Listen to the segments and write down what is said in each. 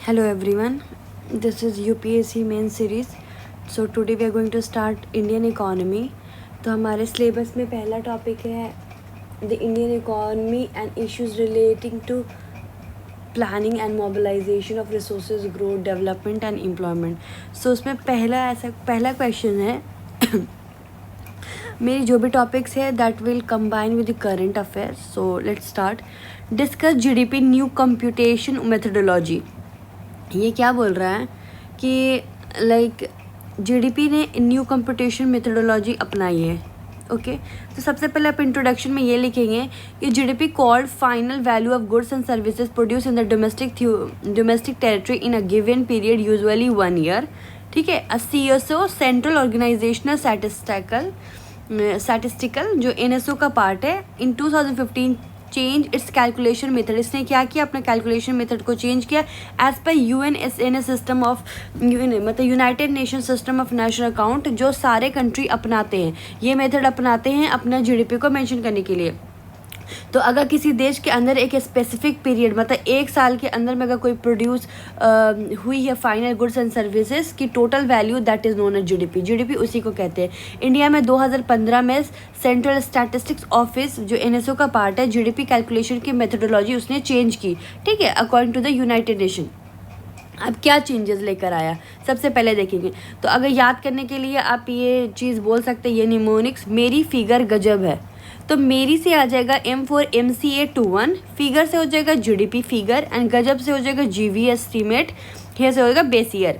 Hello everyone, this is UPSC main series. So today we are going to start Indian economy. तो हमारे syllabus में पहला topic है the Indian economy and issues relating to planning and mobilisation of resources growth development and employment. So उसमें पहला question है मेरी जो भी टॉपिक्स है that will combine with the current affairs. So let's start. Discuss GDP new computation methodology. ये क्या बोल रहा है कि जीडीपी ने न्यू कंप्यूटेशन मेथडोलॉजी अपनाई है. ओके तो सबसे पहले आप इंट्रोडक्शन में ये लिखेंगे कि GDP called final value of goods and services produce in the domestic territory in a given period usually 1 year. ठीक है. CSO सेंट्रल ऑर्गेनाइजेशनल स्टैटिस्टिकल जो NSO का पार्ट है. In 2015 change its calculation method. इसने क्या किया, अपना कैलकुलेशन मेथड को चेंज किया as per UNSNA system of मतलब United Nation system of national account, जो सारे कंट्री अपनाते हैं. ये मेथड अपनाते हैं अपना जीडीपी को मेंशन करने के लिए. तो अगर किसी देश के अंदर एक स्पेसिफिक पीरियड मतलब 1 साल के अंदर में अगर कोई प्रोड्यूस हुई है फाइनल गुड्स एंड सर्विसेज की total value, that is known as GDP. GDP उसी को कहते हैं. इंडिया में 2015 में सेंट्रल स्टैटिस्टिक्स ऑफिस जो NSO का पार्ट है, जीडीपी कैलकुलेशन की मेथडोलॉजी उसने चेंज की. ठीक है, according to the United Nation. अब क्या चेंजेस लेकर आया सबसे पहले देखेंगे. तो अगर याद करने के लिए आप ये चीज़ बोल सकते हैं, ये निमोनिक्स मेरी फिगर गजब है. तो मेरी से आ जाएगा M for MCA21, फिगर से हो जाएगा जीडीपी फिगर एंड गजब से हो जाएगा GV एस्टीमेट, ये से हो जाएगा बेस ईयर.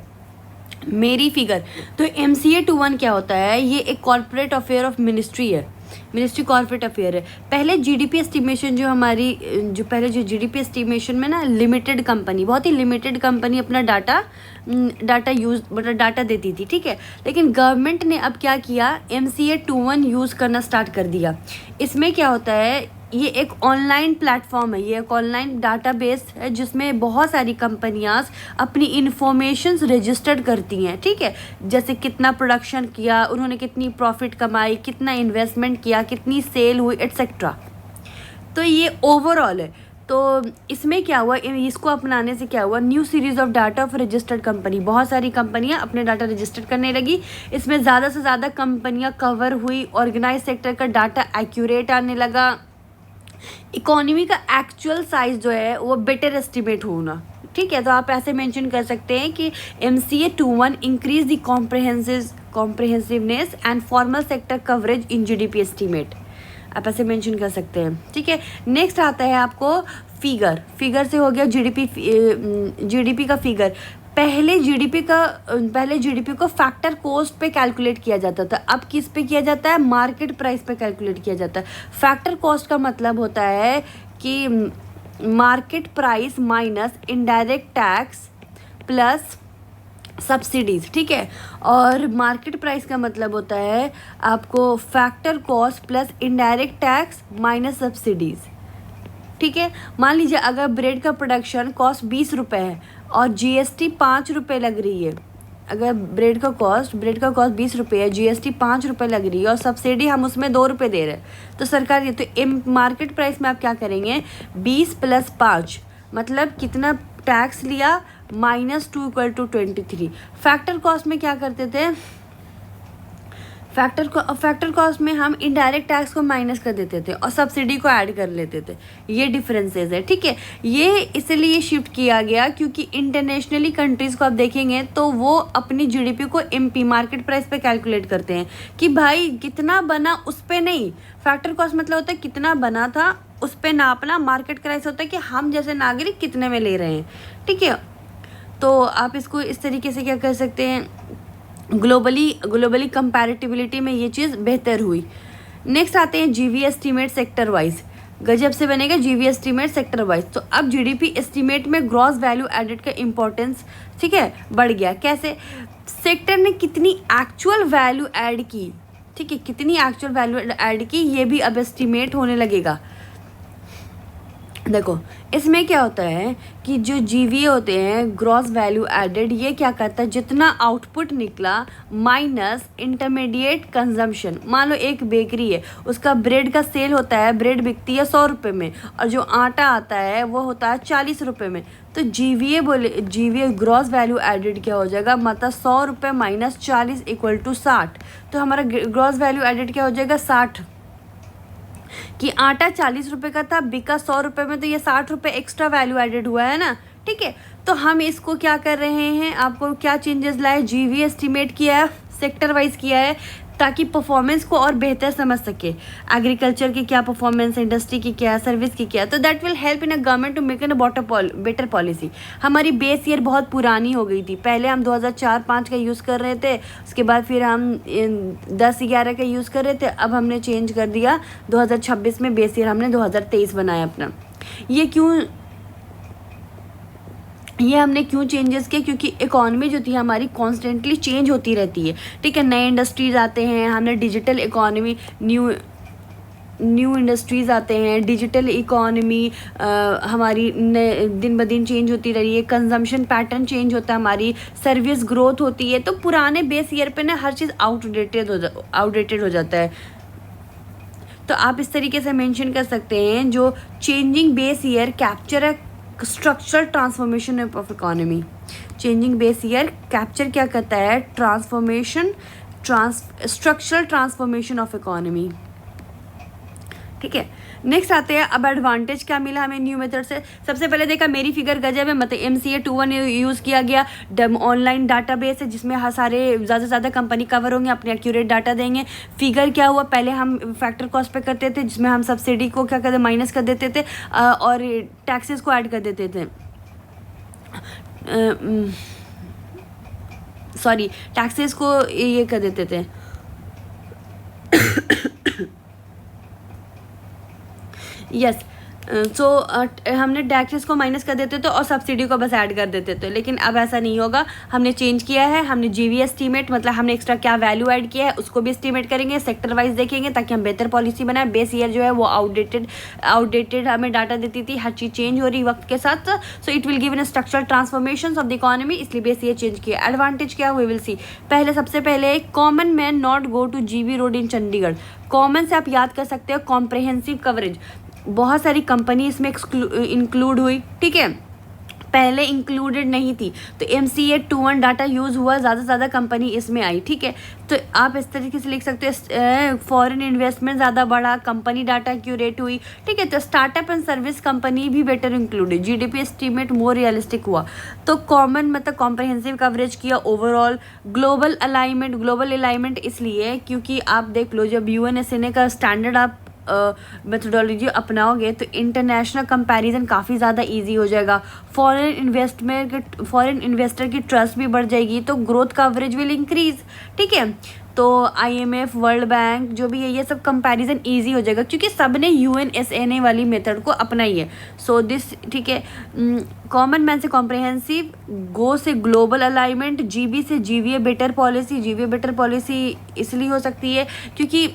मेरी फिगर तो MCA21 क्या होता है, ये एक कॉर्पोरेट अफेयर ऑफ मिनिस्ट्री है. मिनिस्ट्री कॉर्पोरेट अफेयर है. पहले जीडीपी एस्टिमेशन जो हमारी जो जीडीपी एस्टिमेशन में ना लिमिटेड कंपनी, बहुत ही लिमिटेड कंपनी अपना डाटा यूज़ मतलब डाटा देती थी. ठीक है. लेकिन गवर्नमेंट ने अब क्या किया, MCA21 यूज़ करना स्टार्ट कर दिया. इसमें क्या होता है, ये एक ऑनलाइन प्लेटफॉर्म है, ये एक ऑनलाइन डाटाबेस है जिसमें बहुत सारी कंपनियां अपनी इन्फॉर्मेशंस रजिस्टर्ड करती हैं. ठीक है. जैसे कितना प्रोडक्शन किया उन्होंने, कितनी प्रॉफिट कमाई, कितना इन्वेस्टमेंट किया, कितनी सेल हुई एट्सेट्रा. तो ये ओवरऑल है. तो इसमें क्या हुआ, इसको अपनाने से क्या हुआ, new series of data of registered company, बहुत सारी कंपनियां अपने डाटा रजिस्टर्ड करने लगी. इसमें ज़्यादा से ज़्यादा कंपनियां कवर हुई, ऑर्गेनाइज सेक्टर का डाटा एक्यूरेट आने लगा. इकोनॉमी का एक्चुअल साइज जो है वो बेटर एस्टिमेट होना. ठीक है. तो आप ऐसे मेंशन कर सकते हैं कि MCA21 increase the comprehensiveness and formal sector coverage in GDP estimate. आप ऐसे मेंशन कर सकते हैं. ठीक है. नेक्स्ट आता है आपको फिगर से हो गया जीडीपी का फिगर. पहले जीडीपी को फैक्टर कॉस्ट पे कैलकुलेट किया जाता था. अब किस पे किया जाता है, मार्केट प्राइस पे कैलकुलेट किया जाता है. फैक्टर कॉस्ट का मतलब होता है कि market price minus indirect tax plus subsidies. ठीक है. और मार्केट प्राइस का मतलब होता है आपको factor cost plus indirect tax minus subsidies. ठीक है. मान लीजिए अगर ब्रेड का प्रोडक्शन कॉस्ट 20 रुपये है और GST 5 रुपये लग रही है. अगर ब्रेड का कॉस्ट 20 रुपये है, GST 5 रुपये लग रही है और सब्सिडी हम उसमें 2 रुपये दे रहे हैं, तो सरकार ये तो मार्केट प्राइस में आप क्या करेंगे, 20 + 5 मतलब कितना टैक्स लिया, -2 = 23. फैक्टर कॉस्ट में क्या करते थे, फैक्टर कॉस्ट में हम इनडायरेक्ट टैक्स को माइनस कर देते थे और सब्सिडी को ऐड कर लेते थे. ये डिफरेंसेस है. ठीक है. ये इसलिए शिफ्ट किया गया क्योंकि इंटरनेशनली कंट्रीज़ को आप देखेंगे तो वो अपनी जीडीपी को MP मार्केट प्राइस पे कैलकुलेट करते हैं कि भाई कितना बना उस पर नहीं. फैक्टर कॉस्ट मतलब होता है कितना बना था उस पर नापना. मार्केट प्राइस होता है कि हम जैसे नागरिक कितने में ले रहे हैं. ठीक है. तो आप इसको इस तरीके से क्या कर सकते हैं, ग्लोबली कंपैरेटिबिलिटी में ये चीज़ बेहतर हुई. नेक्स्ट आते हैं GV एस्टीमेट सेक्टर वाइज. गजब से बनेगा GV एस्टीमेट सेक्टर वाइज. तो अब जीडीपी एस्टीमेट में ग्रॉस वैल्यू एडेड का इम्पोर्टेंस, ठीक है, बढ़ गया. कैसे, सेक्टर ने कितनी एक्चुअल वैल्यू ऐड की. ठीक है. कितनी एक्चुअल वैल्यू ऐड की ये भी अब एस्टीमेट होने लगेगा. देखो इसमें क्या होता है कि जो जीवीए होते हैं, ग्रॉस वैल्यू एडेड, ये क्या करता है, जितना आउटपुट निकला माइनस इंटरमीडिएट कंजम्पशन। मान लो एक बेकरी है, उसका ब्रेड का सेल होता है, ब्रेड बिकती है 100 रुपये में और जो आटा आता है वो होता है 40 रुपये में। तो जीवीए ग्रॉस वैल्यू एडेड क्या हो जाएगा, मतलब 100 रुपये माइनस 40 इक्वल टू 60। तो हमारा ग्रॉस वैल्यू एडेड क्या हो जाएगा, 60। कि आटा 40 रुपये का था, बिका 100 रुपये में, तो ये 60 रुपये एक्स्ट्रा वैल्यू एडेड हुआ है ना। ठीक है, तो हम इसको क्या कर रहे हैं, आपको क्या चेंजेस लाए, जीवी एस्टिमेट किया है, सेक्टर वाइज किया है, ताकि परफॉर्मेंस को और बेहतर समझ सके। एग्रीकल्चर की क्या परफॉर्मेंस है, इंडस्ट्री की क्या, सर्विस की क्या, तो that will help in a government to make an better policy. हमारी बेस ईयर बहुत पुरानी हो गई थी, पहले हम 2004-05 का यूज़ कर रहे थे, उसके बाद फिर हम 10-11 का यूज़ कर रहे थे, अब हमने चेंज कर दिया 2026 में बेस ईयर हमने 2023 बनाया अपना। ये हमने क्यों चेंजेस किए, क्योंकि इकॉनमी जो थी हमारी कॉन्स्टेंटली चेंज होती रहती है। ठीक है, नए इंडस्ट्रीज आते हैं, हमने डिजिटल इकॉनमी, न्यू इंडस्ट्रीज़ आते हैं, डिजिटल इकॉनमी हमारी दिन ब दिन चेंज होती रही है, कंजम्पशन पैटर्न चेंज होता है, हमारी सर्विस ग्रोथ होती है। तो पुराने बेस ईयर पे ना हर चीज़ आउटडेटेड हो जाता है। तो आप इस तरीके से मेंशन कर सकते हैं, जो चेंजिंग बेस ईयर कैप्चर है structural transformation of economy. Changing base year capture क्या करता है, स्ट्रक्चरल ट्रांसफॉर्मेशन ऑफ इकोनॉमी। ठीक है, नेक्स्ट आते हैं, अब एडवांटेज क्या मिला हमें न्यू मेथड से। सबसे पहले देखा मेरी फिगर गजब है, मतलब MCA 21 यूज़ किया गया, ऑनलाइन डाटाबेस है जिसमें हर सारे ज़्यादा से ज़्यादा कंपनी कवर होंगे, अपने एक्यूरेट डाटा देंगे। फिगर क्या हुआ, पहले हम फैक्टर कॉस्ट पे करते थे, जिसमें हम सब्सिडी को क्या करते, माइनस कर देते थे और टैक्सेस को ऐड कर देते थे। सॉरी, टैक्सेस को ये कर देते थे यस। सो हमने टैक्सेस को माइनस कर देते थे और सब्सिडी को बस ऐड कर देते थे, लेकिन अब ऐसा नहीं होगा। हमने चेंज किया है, हमने जीवी एस्टीमेट, मतलब हमने एक्स्ट्रा क्या वैल्यू ऐड किया है उसको भी एस्टीमेट करेंगे, सेक्टर वाइज देखेंगे ताकि हम बेहतर पॉलिसी बनाएं। बेस ईयर जो है वो आउटडेटेड हमें डाटा देती थी, हर चीज़ चेंज हो रही वक्त के साथ। So it will give in structural transformation of the economy, इसलिए बेस ईयर चेंज किया। एडवांटेज क्या, वी विल सी। पहले सबसे पहले common man not go to GV road in Chandigarh. Common से आप याद कर सकते हो कॉम्प्रहेंसिव कवरेज, बहुत सारी कंपनी इसमें इंक्लूड हुई। ठीक है, पहले इंक्लूडेड नहीं थी, तो MCA 21 डाटा यूज़ हुआ, ज़्यादा से ज़्यादा कंपनी इसमें आई। ठीक है, तो आप इस तरीके से लिख सकते हो, फॉरेन इन्वेस्टमेंट ज़्यादा बढ़ा, कंपनी डाटा एक्यूरेट हुई। ठीक है, तो स्टार्टअप एंड सर्विस कंपनी भी better included, GDP estimate more realistic हुआ। तो कॉमन मतलब कॉम्प्रहेंसिव कवरेज किया ओवरऑल। ग्लोबल अलाइनमेंट इसलिए क्योंकि आप देख लो, जब UNSNA का स्टैंडर्ड आप मेथोडोलॉजी अपनाओगे तो इंटरनेशनल कंपैरिजन काफ़ी ज़्यादा इजी हो जाएगा। फॉरेन इन्वेस्टर की ट्रस्ट भी बढ़ जाएगी, तो ग्रोथ कवरेज विल इंक्रीज। ठीक है, तो IMF, वर्ल्ड बैंक जो भी है, ये सब कंपैरिजन इजी हो जाएगा क्योंकि सब ने UNSNA वाली मेथड को अपनाई है। सो दिस, ठीक है, कॉमन मैन से कॉम्प्रहेंसिव, गो से ग्लोबल अलाइनमेंट, GB से GVA better policy. GVA better policy इसलिए हो सकती है क्योंकि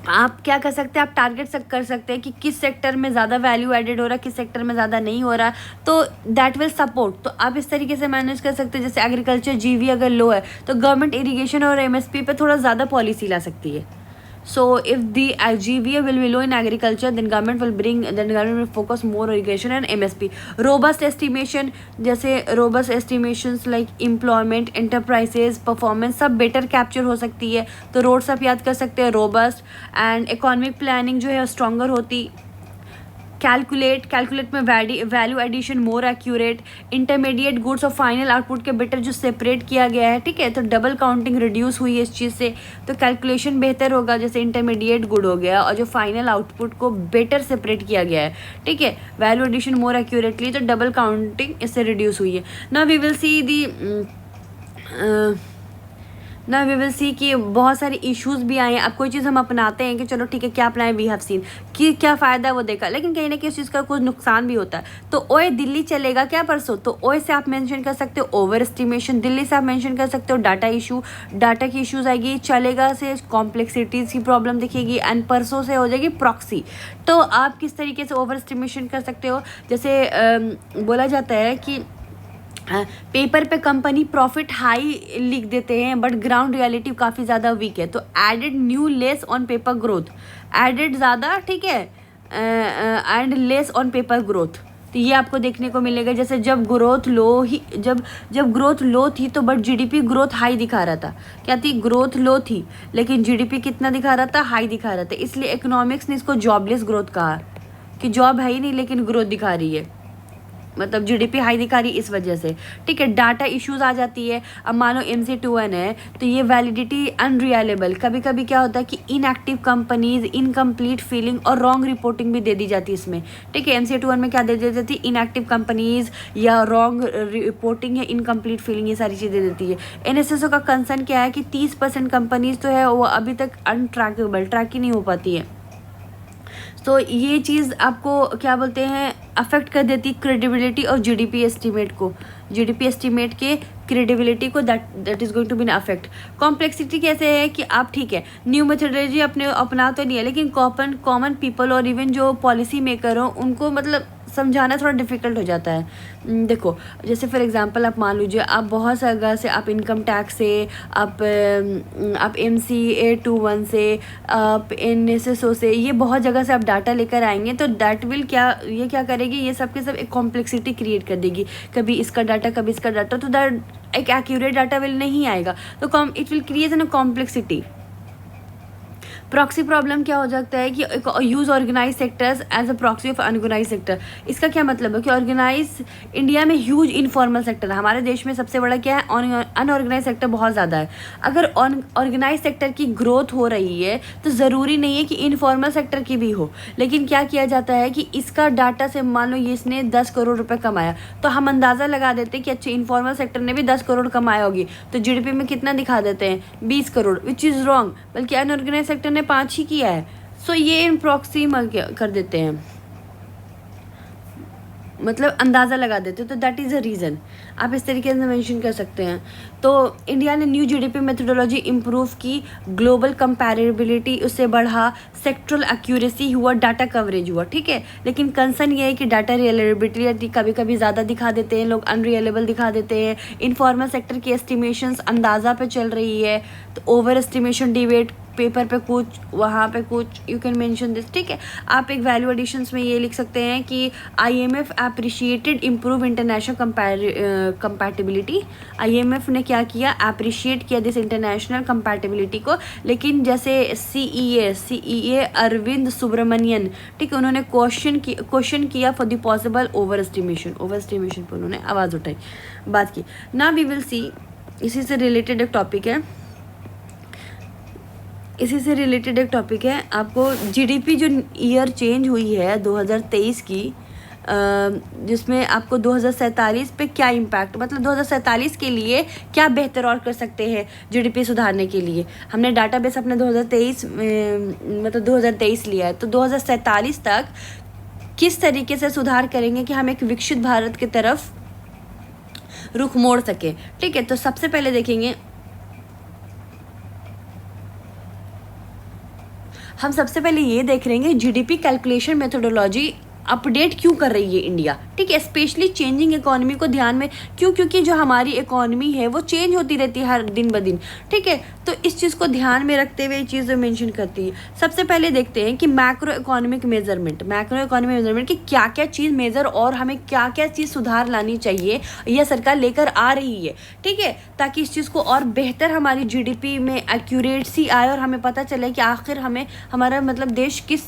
आप क्या कर सकते हैं, आप टारगेट कर सकते हैं कि किस सेक्टर में ज़्यादा वैल्यू एडेड हो रहा है, किस सेक्टर में ज़्यादा नहीं हो रहा, तो दैट विल सपोर्ट। तो आप इस तरीके से मैनेज कर सकते हैं। जैसे एग्रीकल्चर GV अगर लो है तो गवर्नमेंट इरिगेशन और MSP पे थोड़ा ज़्यादा पॉलिसी ला सकती है। So if the GVA will be low in agriculture, then government will focus more irrigation and MSP. Robust estimation, जैसे robust estimations like employment, enterprises, performance सब better capture हो सकती है। तो roads आप याद कर सकते हैं robust, and economic planning जो है stronger होती। कैलकुलेट में value addition more accurate, intermediate goods और फाइनल आउटपुट के बेटर जो सेपरेट किया गया है। ठीक है, तो डबल काउंटिंग रिड्यूस हुई है इस चीज़ से, तो कैलकुलेशन बेहतर होगा। जैसे इंटरमीडिएट गुड हो गया और जो फाइनल आउटपुट को बेटर सेपरेट किया गया है। ठीक है, वैल्यू एडिशन मोर एक्यूरेटली, तो डबल काउंटिंग इससे रिड्यूस हुई है। नाउ वी विल सी दी ना वी विल सी कि बहुत सारे इश्यूज भी आए हैं। अब कोई चीज़ हम अपनाते हैं कि चलो ठीक है क्या अपनाएं, वी हैव सीन कि क्या फ़ायदा है वो देखा, लेकिन कहीं ना कहीं उस चीज़ का कुछ नुकसान भी होता है। तो ओए दिल्ली चलेगा क्या परसों, तो ओए से आप मेंशन कर सकते हो ओवर एस्टिमेशन, दिल्ली से आप मेंशन कर सकते हो डाटा इशू, डाटा की इश्यूज आएगी, चलेगा से कॉम्प्लेक्सिटीज़ की प्रॉब्लम दिखेगी, एंड परसों से हो जाएगी प्रॉक्सी। तो आप किस तरीके से ओवर एस्टिमेशन कर सकते हो, जैसे बोला जाता है कि पेपर पे कंपनी प्रॉफिट हाई लिख देते हैं बट ग्राउंड रियलिटी काफ़ी ज़्यादा वीक है। तो added new less on paper growth, added ज़्यादा ठीक है and less on paper growth. तो ये आपको देखने को मिलेगा, जैसे जब ग्रोथ लो ही जब ग्रोथ लो थी तो बट जीडीपी ग्रोथ हाई दिखा रहा था। क्या थी, ग्रोथ लो थी लेकिन जीडीपी कितना दिखा रहा था, हाई दिखा रहा था। इसलिए इकोनॉमिक्स ने इसको जॉबलेस ग्रोथ कहा कि जॉब है ही नहीं लेकिन ग्रोथ दिखा रही है, मतलब जीडीपी हाई दिखा रही इस वजह से। ठीक है, डाटा इश्यूज आ जाती है। अब मान लो MC21 है तो ये वैलिडिटी अनरिलायबल, कभी कभी क्या होता है कि इनएक्टिव कंपनीज, इनकम्प्लीट फीलिंग और रॉन्ग रिपोर्टिंग भी दे दी जाती है इसमें। ठीक है, MC21 में क्या दे दी जाती है, इनएक्टिव कंपनीज या रॉन्ग रिपोर्टिंग या इनकम्प्लीट फीलिंग, ये सारी चीज़ें देती है। NSSO का कंसर्न क्या है कि 30% कंपनीज तो है वो अभी तक अनट्रैकेबल, ट्रैक ही नहीं हो पाती है। तो ये चीज़ आपको क्या बोलते हैं अफेक्ट कर देती क्रेडिबिलिटी और जीडीपी एस्टीमेट को, जीडीपी एस्टीमेट के क्रेडिबिलिटी को, that is going to be an affect. Complexity कैसे है कि आप ठीक है न्यू मेथोडोलॉजी अपने अपना तो नहीं है, लेकिन कॉमन पीपल और इवन जो पॉलिसी मेकर हो उनको मतलब समझाना थोड़ा डिफिकल्ट हो जाता है। देखो जैसे फॉर एग्जांपल आप मान लीजिए आप बहुत सा जगह से, आप इनकम टैक्स से, आप MC21 से, आप NSSO से, ये बहुत जगह से आप डाटा लेकर आएंगे तो दैट विल ये क्या करेगी, ये सब के सब एक कॉम्प्लेक्सिटी क्रिएट कर देगी। कभी इसका डाटा कभी इसका डाटा, तो दैट एक एक्यूरेट डाटा विल नहीं आएगा, तो it will create an complexity. Proxy problem क्या हो सकता है कि use organise sectors as a proxy of unorganise sector. इसका क्या मतलब है कि ऑर्गेनाइज इंडिया में ह्यूज इनफॉर्मल सेक्टर है, हमारे देश में सबसे बड़ा क्या है, अनऑर्गेनाइज सेक्टर बहुत ज़्यादा है। अगर ऑर्गेनाइज सेक्टर की ग्रोथ हो रही है तो ज़रूरी नहीं है कि इनफॉर्मल सेक्टर की भी हो, लेकिन क्या किया जाता है कि इसका डाटा से मान लो ये इसने 10 करोड़ रुपये कमाया तो हम अंदाज़ा लगा देते हैं कि अच्छा इनफॉर्मल सेक्टर ने भी 10 करोड़ कमाया होगी, तो जीडीपी में कितना दिखा देते हैं 20 करोड़, विच इज़ रॉन्ग, बल्कि अनऑर्गेनाइज सेक्टर ने 5 ही किया है। सो ये इन प्रॉक्सी कर देते हैं, मतलब अंदाज़ा लगा देते, तो दैट इज़ अ रीज़न, आप इस तरीके से मेंशन कर सकते हैं। तो इंडिया ने न्यू जीडीपी मेथोडोलॉजी इम्प्रूव की, ग्लोबल कंपैरेबिलिटी उससे बढ़ा, सेक्टरल एक्यूरेसी हुआ, डाटा कवरेज हुआ। ठीक है, लेकिन कंसर्न ये है कि डाटा रियलेबिलिटी कभी कभी ज़्यादा दिखा देते हैं लोग, अनरियलेबल दिखा देते हैं। इनफॉर्मल सेक्टर की एस्टिमेशंस अंदाज़ा पे चल रही है, तो ओवर एस्टिमेशन डिबेट, पेपर पे कुछ वहाँ पे कुछ, यू कैन मेंशन दिस। ठीक है, आप एक वैल्यू एडिशंस में ये लिख सकते हैं कि IMF appreciated improve international compatibility. IMF ने क्या किया, अप्रिशिएट किया दिस इंटरनेशनल कंपैटिबिलिटी को, लेकिन जैसे CEA अरविंद सुब्रमण्यन, ठीक है, उन्होंने क्वेश्चन किया for the possible over estimation पर उन्होंने आवाज़ उठाई, बात की ना। वी विल सी, इसी से रिलेटेड एक टॉपिक है, आपको जीडीपी जो ईयर चेंज हुई है 2023 की, जिसमें आपको 2047 पे क्या इम्पैक्ट, मतलब 2047 के लिए क्या बेहतर और कर सकते हैं जीडीपी सुधारने के लिए। हमने डाटाबेस अपने 2023 लिया है, तो 2047 तक किस तरीके से सुधार करेंगे कि हम एक विकसित भारत की तरफ रुख मोड़ सके। ठीक है, तो सबसे पहले देखेंगे, हम सबसे पहले ये देख रहे हैं जीडीपी कैलकुलेशन मेथोडोलॉजी अपडेट क्यों कर रही है इंडिया। ठीक है, स्पेशली चेंजिंग इकोनॉमी को ध्यान में, क्योंकि जो हमारी इकोनॉमी है वो चेंज होती रहती है हर दिन ब दिन। ठीक है, तो इस चीज़ को ध्यान में रखते हुए ये चीज़ मेंशन करती है। सबसे पहले देखते हैं कि मैक्रो इकोनॉमिक मेजरमेंट की क्या क्या चीज़ मेजर और हमें क्या क्या चीज़ सुधार लानी चाहिए, यह सरकार लेकर आ रही है। ठीक है, ताकि इस चीज़ को और बेहतर हमारी जीडीपी में एक्यूरेसी आए और हमें पता चले कि आखिर हमारा मतलब देश किस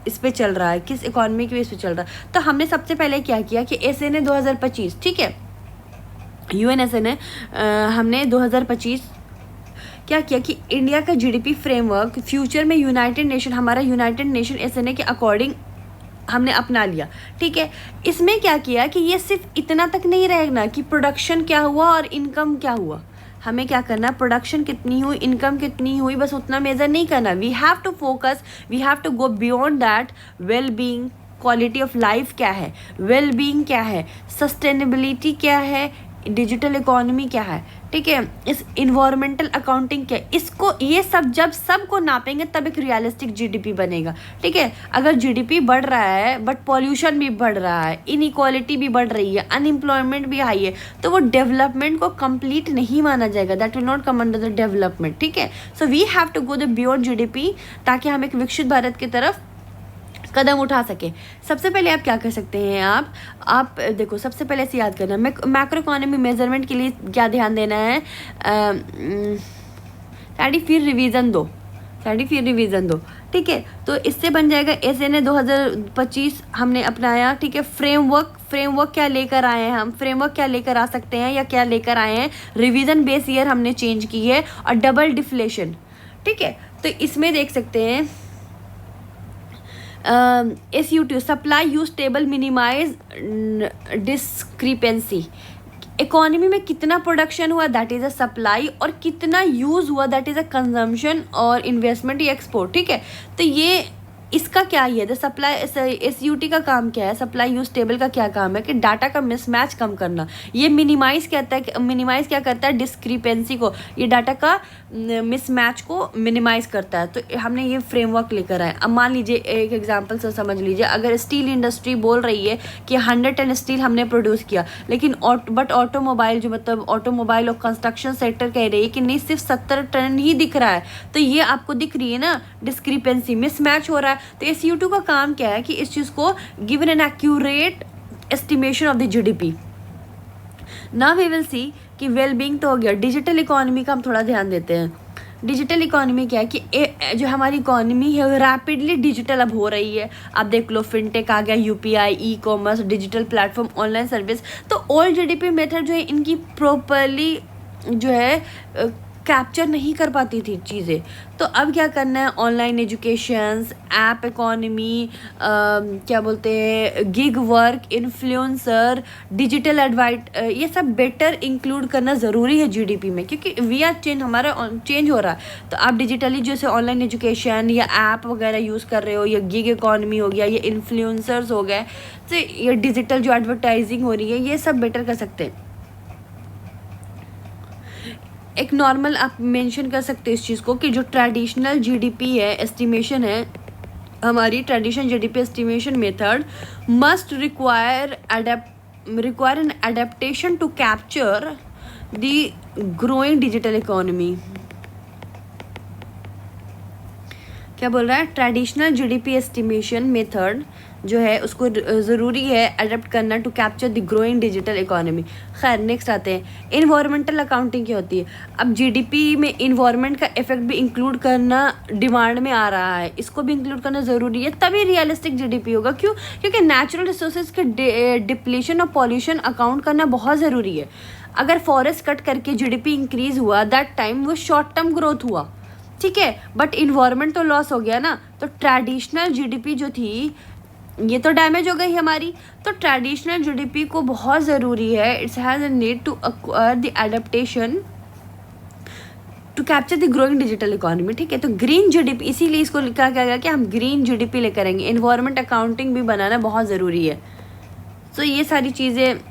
इस पे चल रहा है, किस इकोनॉमी के बेस पे चल रहा है। तो हमने सबसे पहले क्या किया कि SNA 2025, ठीक है, UNSNA हमने 2025 क्या किया कि इंडिया का जीडीपी फ्रेमवर्क फ्यूचर में हमारा यूनाइटेड नेशन SNA के अकॉर्डिंग हमने अपना लिया। ठीक है, इसमें क्या किया कि ये सिर्फ इतना तक नहीं रहेगा कि प्रोडक्शन क्या हुआ और इनकम क्या हुआ, हमें क्या करना है, प्रोडक्शन कितनी हुई, इनकम कितनी हुई, बस उतना मेजर नहीं करना. We have to focus, we have to go beyond that. Well being, quality of life क्या है, वेल बीइंग क्या है, सस्टेनेबिलिटी क्या है, डिजिटल इकोनॉमी क्या है, ठीक है, इस इन्वायरमेंटल अकाउंटिंग क्या है, इसको ये सब जब सबको नापेंगे तब एक रियलिस्टिक जीडीपी बनेगा. ठीक है, अगर जीडीपी बढ़ रहा है बट पॉल्यूशन भी बढ़ रहा है, इनइक्वालिटी भी बढ़ रही है, अनएम्प्लॉयमेंट भी हाई है, तो वो डेवलपमेंट को कंप्लीट नहीं माना जाएगा. That will not come under the development. ठीक है, so we have to go the beyond GDP ताकि हम एक विकसित भारत की तरफ कदम उठा सके. सबसे पहले आप क्या कर सकते हैं, आप देखो, सबसे पहले से याद करना मैक्रो इकोनॉमी मेजरमेंट के लिए क्या ध्यान देना है. फिर रिवीजन दो. ठीक है, तो इससे बन जाएगा SNA 2025 हमने अपनाया. ठीक है, फ्रेमवर्क क्या लेकर आए हैं हम, फ्रेमवर्क क्या लेकर आ सकते हैं या क्या लेकर आए हैं. रिवीजन बेस ईयर हमने चेंज की है और डबल डिफ्लेशन. ठीक है, तो इसमें देख सकते हैं SUT, supply use table, minimise discrepancy. Economy में कितना प्रोडक्शन हुआ, दैट इज़ अ सप्लाई, और कितना यूज़ हुआ, दैट इज़ अ कंजम्पशन और इन्वेस्टमेंट या एक्सपोर्ट. ठीक है, तो ये इसका क्या ही है, द सप्लाई SUT का काम क्या है, सप्लाई यूज टेबल का क्या काम है कि डाटा का मिसमैच कम करना. ये मिनिमाइज क्या करता है, डिस्क्रिपेंसी को, ये डाटा का मिसमैच को मिनिमाइज करता है. तो हमने ये फ्रेमवर्क लेकर आए. अब मान लीजिए एक एग्जांपल से समझ लीजिए, अगर स्टील इंडस्ट्री बोल रही है कि 100 टन स्टील हमने प्रोड्यूस किया, लेकिन बट ऑटोमोबाइल जो मतलब ऑटोमोबाइल और कंस्ट्रक्शन सेक्टर कह रही है कि नहीं सिर्फ 70 टन ही दिख रहा है. तो ये आपको दिख रही है ना, डिस्क्रिपेंसी, मिसमैच हो रहा है. तो SUT का काम क्या है कि इस चीज़ को given an accurate estimation of the GDP. Now we will see कि वेल बीइंग तो हो गया. डिजिटल इकोनॉमी का हम थोड़ा ध्यान देते हैं. डिजिटल इकोनॉमी क्या है कि जो हमारी इकोनॉमी है रैपिडली डिजिटल अब हो रही है. आप देख लो, फिनटेक आ गया, UPI, e-commerce, digital platform, online service. तो ओल्ड जीडीपी मेथड जो है इनकी प्रॉपरली जो है कैप्चर नहीं कर पाती थी चीज़ें. तो अब क्या करना है, ऑनलाइन एजुकेशंस, ऐप इकोनॉमी, क्या बोलते हैं, गिग वर्क, इन्फ्लुएंसर, डिजिटल ये सब बेटर इंक्लूड करना ज़रूरी है जीडीपी में, क्योंकि हमारा चेंज हो रहा है. तो आप डिजिटली जैसे ऑनलाइन एजुकेशन या ऐप वगैरह यूज़ कर रहे हो, या गिग इकोनॉमी हो गया, या इन्फ्लुएंसर्स हो गए, तो ये डिजिटल जो एडवर्टाइजिंग हो रही है, ये सब बेटर कर सकते हैं. एक नॉर्मल आप मेंशन कर सकते हैं इस चीज़ को कि जो ट्रेडिशनल जीडीपी है, एस्टिमेशन है, हमारी traditional GDP estimation method must require an adaptation to capture the growing digital economy. क्या बोल रहा है, ट्रेडिशनल जीडीपी एस्टिमेशन मेथड जो है उसको ज़रूरी है अडेप्ट करना to capture the growing digital economy. खैर, नेक्स्ट आते हैं, इन्वायरमेंटल अकाउंटिंग क्या होती है. अब जीडीपी में इन्वायरमेंट का इफेक्ट भी इंक्लूड करना डिमांड में आ रहा है, इसको भी इंक्लूड करना ज़रूरी है, तभी रियलिस्टिक जीडीपी होगा. क्यों? क्योंकि नेचुरल रिसोर्सेज के डिप्लीशन और पॉल्यूशन अकाउंट करना बहुत ज़रूरी है. अगर फॉरेस्ट कट करके जीडीपी इंक्रीज हुआ, दैट टाइम वो शॉर्ट टर्म ग्रोथ हुआ. ठीक है, बट इन्वायरमेंट तो लॉस हो गया ना. तो ट्रेडिशनल जीडीपी जो थी ये तो डैमेज हो गई हमारी. तो ट्रेडिशनल जीडीपी को बहुत ज़रूरी है, it's has a need to acquire the adaptation to capture the growing digital economy. ठीक है, तो ग्रीन जीडीपी, इसीलिए इसको कहा गया कि हम ग्रीन जीडीपी लेकर आएंगे. इन्वायरमेंट अकाउंटिंग भी बनाना बहुत ज़रूरी है. तो ये सारी चीज़ें.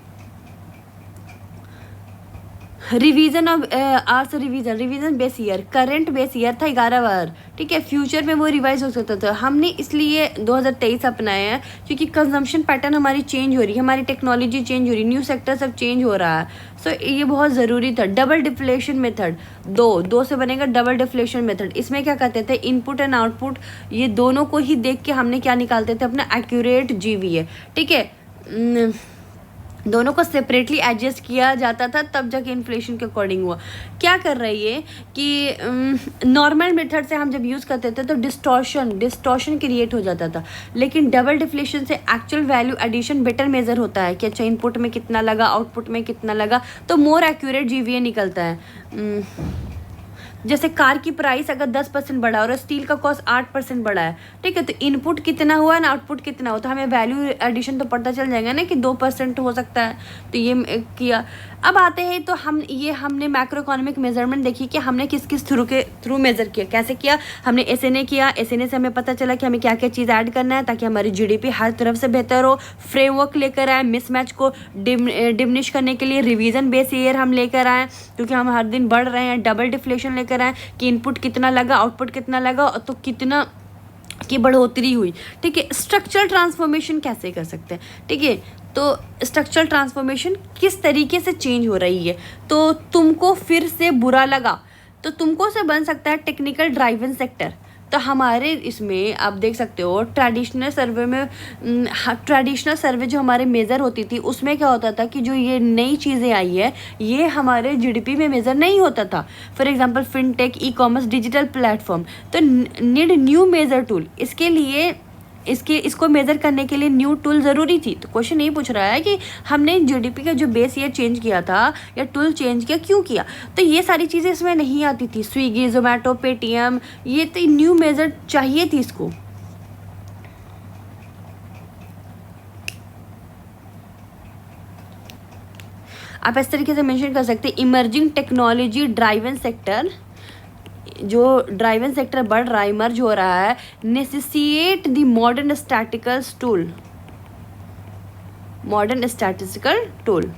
रिवीजन ऑफ आर्स, revision base year, current base year था 11 बार. ठीक है, फ्यूचर में वो रिवाइज हो सकता था. हमने इसलिए 2023 अपनाया है क्योंकि कंजम्पशन पैटर्न हमारी चेंज हो रही है, हमारी टेक्नोलॉजी चेंज हो रही है, न्यू सेक्टर सब चेंज हो रहा है. सो ये बहुत ज़रूरी था. डबल डिफ्लेशन मेथड, दो से बनेगा डबल डिफ्लेशन मेथड. इसमें क्या कहते थे, इनपुट एंड आउटपुट, ये दोनों को ही देख के हमने क्या निकालते थे, अपना एक्यूरेट GVA. ठीक है, दोनों को सेपरेटली एडजस्ट किया जाता था, तब जाके इन्फ्लेशन के अकॉर्डिंग हुआ. क्या कर रही है कि नॉर्मल मेथड से हम जब यूज़ करते थे तो डिस्टॉर्शन क्रिएट हो जाता था. लेकिन डबल डिफ्लेशन से actual value addition better measure होता है कि अच्छा इनपुट में कितना लगा, आउटपुट में कितना लगा, तो मोर एक्यूरेट GVA निकलता है. जैसे कार की प्राइस अगर 10% बढ़ा और स्टील का कॉस्ट 8% बढ़ा है. ठीक है, तो इनपुट कितना हुआ ना आउटपुट कितना हुआ, तो हमें वैल्यू एडिशन तो पता चल जाएगा ना कि 2% हो सकता है. तो ये किया. अब आते हैं तो हमने मैक्रो इकोनॉमिक मेजरमेंट देखी कि हमने किस किस थ्रू मेजर किया, कैसे किया। हमने एसएनए किया, एसएनए से हमें पता चला कि हमें क्या क्या चीज़ ऐड करना है ताकि हमारी जीडीपी हर तरफ से बेहतर हो। फ्रेमवर्क लेकर आए, मिसमैच को डिमिनिश करने के लिए रिवीजन बेस ईयर हम लेकर आए, क्योंकि हम हर दिन बढ़ रहे हैं। डबल डिफ्लेशन लेकर आए कि इनपुट कितना लगा, आउटपुट कितना लगा, तो कितना की बढ़ोतरी हुई। ठीक है, स्ट्रक्चरल ट्रांसफॉर्मेशन कैसे कर सकते हैं। ठीक है, तो स्ट्रक्चरल ट्रांसफॉर्मेशन किस तरीके से चेंज हो रही है। तो तुमको फिर से बुरा लगा तो तुमको से बन सकता है टेक्निकल ड्राइवन सेक्टर। तो हमारे इसमें आप देख सकते हो ट्रेडिशनल सर्वे जो हमारे मेज़र होती थी उसमें क्या होता था कि जो ये नई चीज़ें आई है ये हमारे जीडीपी में मेज़र नहीं होता था। For example fintech, e commerce, digital platform, तो नीड न्यू मेज़र टूल। इसके लिए इसको मेज़र करने के लिए न्यू टूल ज़रूरी थी। तो क्वेश्चन यही पूछ रहा है कि हमने जीडीपी का जो बेस ईयर चेंज किया था या टूल चेंज किया, क्यों किया। तो ये सारी चीज़ें इसमें नहीं आती थी। स्विगी, जोमेटो, पेटीएम, ये तो न्यू मेज़र चाहिए थी इसको। आप इस तरीके से मेंशन कर सकते हैं, इमर्जिंग टेक्नोलॉजी ड्राइवन सेक्टर, जो ड्राइवन सेक्टर बढ़ रहा है, इमर्ज हो रहा है, necessitate the modern statical tool, modern statistical tool,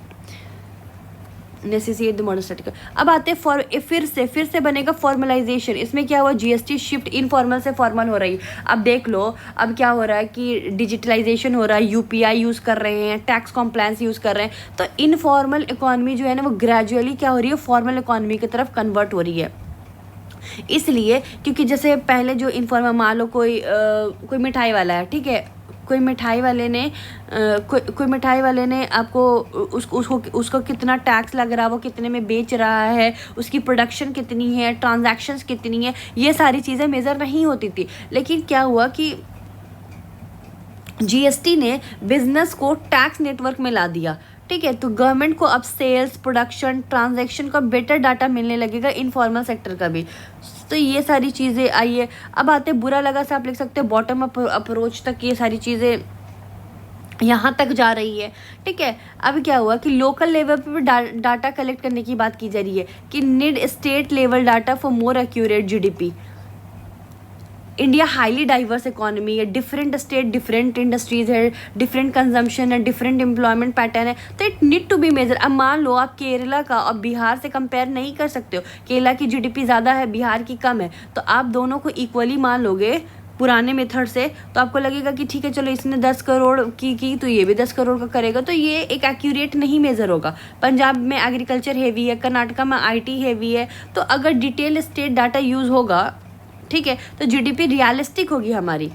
necessitate the modern statical. अब आते हैं फिर से बनेगा फॉर्मलाइजेशन। इसमें क्या हुआ, जीएसटी शिफ्ट इनफॉर्मल से फॉर्मल हो रही है। अब देख लो अब क्या हो रहा है कि डिजिटलाइजेशन हो रहा है, यूपीआई यूज़ कर रहे हैं, टैक्स कॉम्प्लायंस यूज़ कर रहे हैं। तो इनफॉर्मल इकोनॉमी जो है ना वो ग्रेजुअली क्या हो रही है, फॉर्मल इकोनॉमी की तरफ कन्वर्ट हो रही है। इसलिए क्योंकि जैसे पहले जो इनफॉर्मल, मान लो कोई मिठाई वाला है, ठीक है, कोई मिठाई वाले ने आपको उसको कितना टैक्स लग रहा है, वो कितने में बेच रहा है, उसकी प्रोडक्शन कितनी है, ट्रांजैक्शंस कितनी है, ये सारी चीज़ें मेज़र नहीं होती थी। लेकिन क्या हुआ कि जीएसटी ने बिजनेस को टैक्स नेटवर्क में ला दिया। ठीक है, तो गवर्नमेंट को अब सेल्स, प्रोडक्शन, ट्रांजैक्शन का बेटर डाटा मिलने लगेगा, इनफॉर्मल सेक्टर का भी। तो ये सारी चीज़ें आई है। अब आते बुरा लगा से आप लिख सकते हो बॉटम अप अप्रोच तक ये सारी चीज़ें यहाँ तक जा रही है। ठीक है, अब क्या हुआ कि लोकल लेवल पे भी डाटा कलेक्ट करने की बात की जा रही है कि need state level data for more accurate GDP. India highly diverse economy है, डिफरेंट स्टेट, डिफरेंट इंडस्ट्रीज है, डिफरेंट कंजम्पशन है, डिफरेंट एम्प्लॉयमेंट पैटर्न है, तो it need to be measure. अब मान लो आप केरला का और बिहार से कंपेयर नहीं कर सकते हो, केरला की जीडीपी ज़्यादा है, बिहार की कम है, तो आप दोनों को इक्वली मान लोगे पुराने मेथड से, तो आपको लगेगा कि ठीक है चलो इसने 10 करोड़ की तो ये भी 10 करोड़ का करेगा, तो ये एक एक्यूरेट नहीं मेज़र होगा। पंजाब में एग्रीकल्चर हेवी है, कर्नाटका में आईटी हेवी है, तो अगर डिटेल स्टेट डाटा यूज़ होगा, ठीक है, तो जीडीपी रियलिस्टिक होगी हमारी।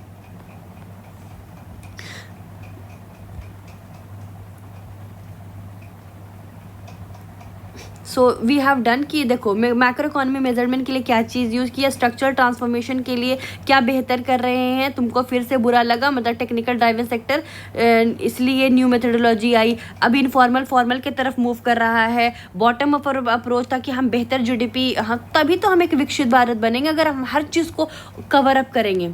सो वी हैव डन कि देखो मैक्रो इकोनॉमी मेजरमेंट के लिए क्या चीज़ यूज़ किया, स्ट्रक्चरल ट्रांसफॉर्मेशन के लिए क्या बेहतर कर रहे हैं। तुमको फिर से बुरा लगा, मतलब टेक्निकल ड्राइवन सेक्टर, इसलिए न्यू मेथोडोलॉजी आई। अब इनफॉर्मल फॉर्मल की तरफ मूव कर रहा है, बॉटम अप अप्रोच, ताकि हम बेहतर जीडीपी, हाँ तभी तो हम एक विकसित भारत बनेंगे अगर हम हर चीज़ को कवर अप करेंगे।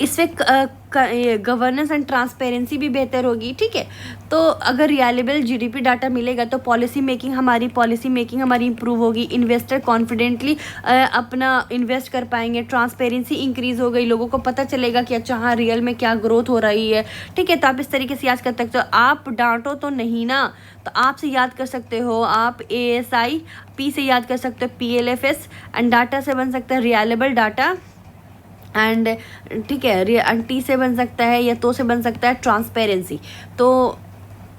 इससे गवर्नेंस एंड ट्रांसपेरेंसी भी बेहतर होगी। ठीक है, तो अगर रिलायबल जीडीपी डाटा मिलेगा तो पॉलिसी मेकिंग हमारी इंप्रूव होगी, इन्वेस्टर कॉन्फिडेंटली अपना इन्वेस्ट कर पाएंगे, ट्रांसपेरेंसी इंक्रीज हो गई, लोगों को पता चलेगा कि अच्छा हाँ रियल में क्या ग्रोथ हो रही है। ठीक है, तो आप इस तरीके से याद कर सकते हो। आप डांटो तो नहीं ना, तो आप से याद कर सकते हो, आप ASI, P से याद कर सकते हो PLFS, एंड डाटा से बन सकता है रिलायबल डाटा, एंड ठीक है टी से बन सकता है या तो से बन सकता है ट्रांसपेरेंसी। तो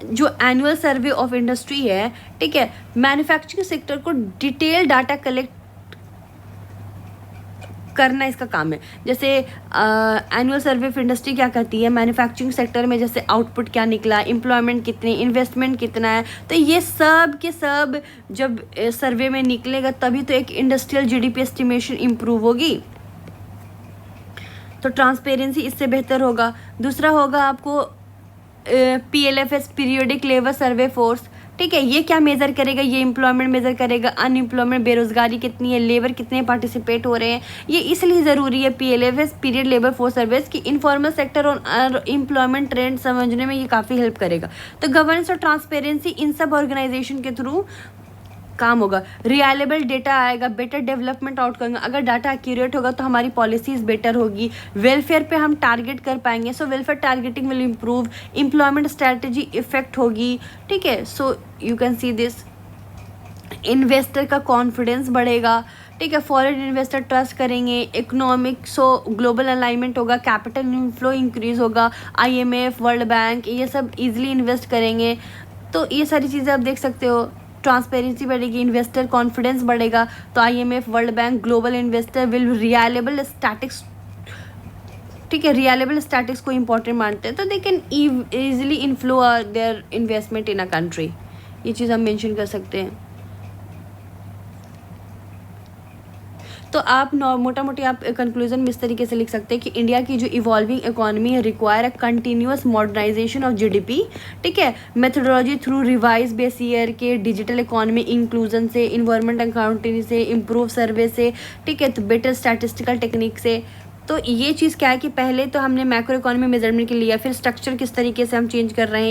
जो एनुअल सर्वे ऑफ इंडस्ट्री है, ठीक है, मैन्युफैक्चरिंग सेक्टर को डिटेल डाटा कलेक्ट करना इसका काम है। जैसे एनुअल सर्वे ऑफ इंडस्ट्री क्या कहती है, मैन्युफैक्चरिंग सेक्टर में जैसे आउटपुट क्या निकला, एम्प्लॉयमेंट कितनी, इन्वेस्टमेंट कितना है, तो ये सब के सब जब सर्वे में निकलेगा तभी तो एक इंडस्ट्रियल जीडीपी एस्टिमेशन इम्प्रूव होगी। तो ट्रांसपेरेंसी इससे बेहतर होगा। दूसरा होगा आपको PLFS, पीरियोडिक लेबर सर्वे फोर्स, ठीक है। ये क्या मेज़र करेगा, ये एम्प्लॉयमेंट मेज़र करेगा, अनएम्प्लॉयमेंट, बेरोजगारी कितनी है, लेबर कितने पार्टिसिपेट हो रहे हैं। ये इसलिए ज़रूरी है PLFS, period labour force service, कि इनफॉर्मल सेक्टर और एम्प्लॉयमेंट ट्रेंड समझने में ये काफ़ी हेल्प करेगा। तो गवर्नेंस और ट्रांसपेरेंसी इन सब ऑर्गेनाइजेशन के थ्रू काम होगा। रिलायबल डेटा आएगा, बेटर डेवलपमेंट आउटकम। अगर डाटा एक्यूरेट होगा तो हमारी पॉलिसीज़ बेटर होगी, वेलफेयर पे हम टारगेट कर पाएंगे। So welfare targeting will improve, employment strategy effect होगी। ठीक है, so you can see this. Investor का कॉन्फिडेंस बढ़ेगा। ठीक है, फॉरेन इन्वेस्टर ट्रस्ट करेंगे, इकोनॉमिक ग्लोबल अलाइनमेंट होगा, कैपिटल इनफ्लो इंक्रीज होगा, IMF, वर्ल्ड बैंक ये सब इजीली इन्वेस्ट करेंगे। तो ये सारी चीज़ें आप देख सकते हो। ट्रांसपेरेंसी बढ़ेगी, इन्वेस्टर कॉन्फिडेंस बढ़ेगा, तो IMF, world bank, global investor will reliable statics. ठीक है, रिलायबल स्टैटिक्स को इंपॉर्टेंट मानते हैं, तो they can easily inflow their investment in a country. ये चीज़ हम मेंशन कर सकते हैं। तो आप मोटा मोटी आप कंक्लूजन में इस तरीके से लिख सकते हैं कि इंडिया की जो evolving economy require a continuous modernization of GDP। ठीक है, methodology through revise base year के, डिजिटल इकोनॉमी इंक्लूजन से, इन्वायरमेंट अकाउंटिंग से, इम्प्रूव सर्वे से, ठीक है, तो बेटर स्टैटिस्टिकल टेक्निक से। तो ये चीज़ क्या है कि पहले तो हमने मैक्रो इकोनॉमी मेजरमेंट के लिया, फिर स्ट्रक्चर किस तरीके से हम चेंज कर रहे हैं,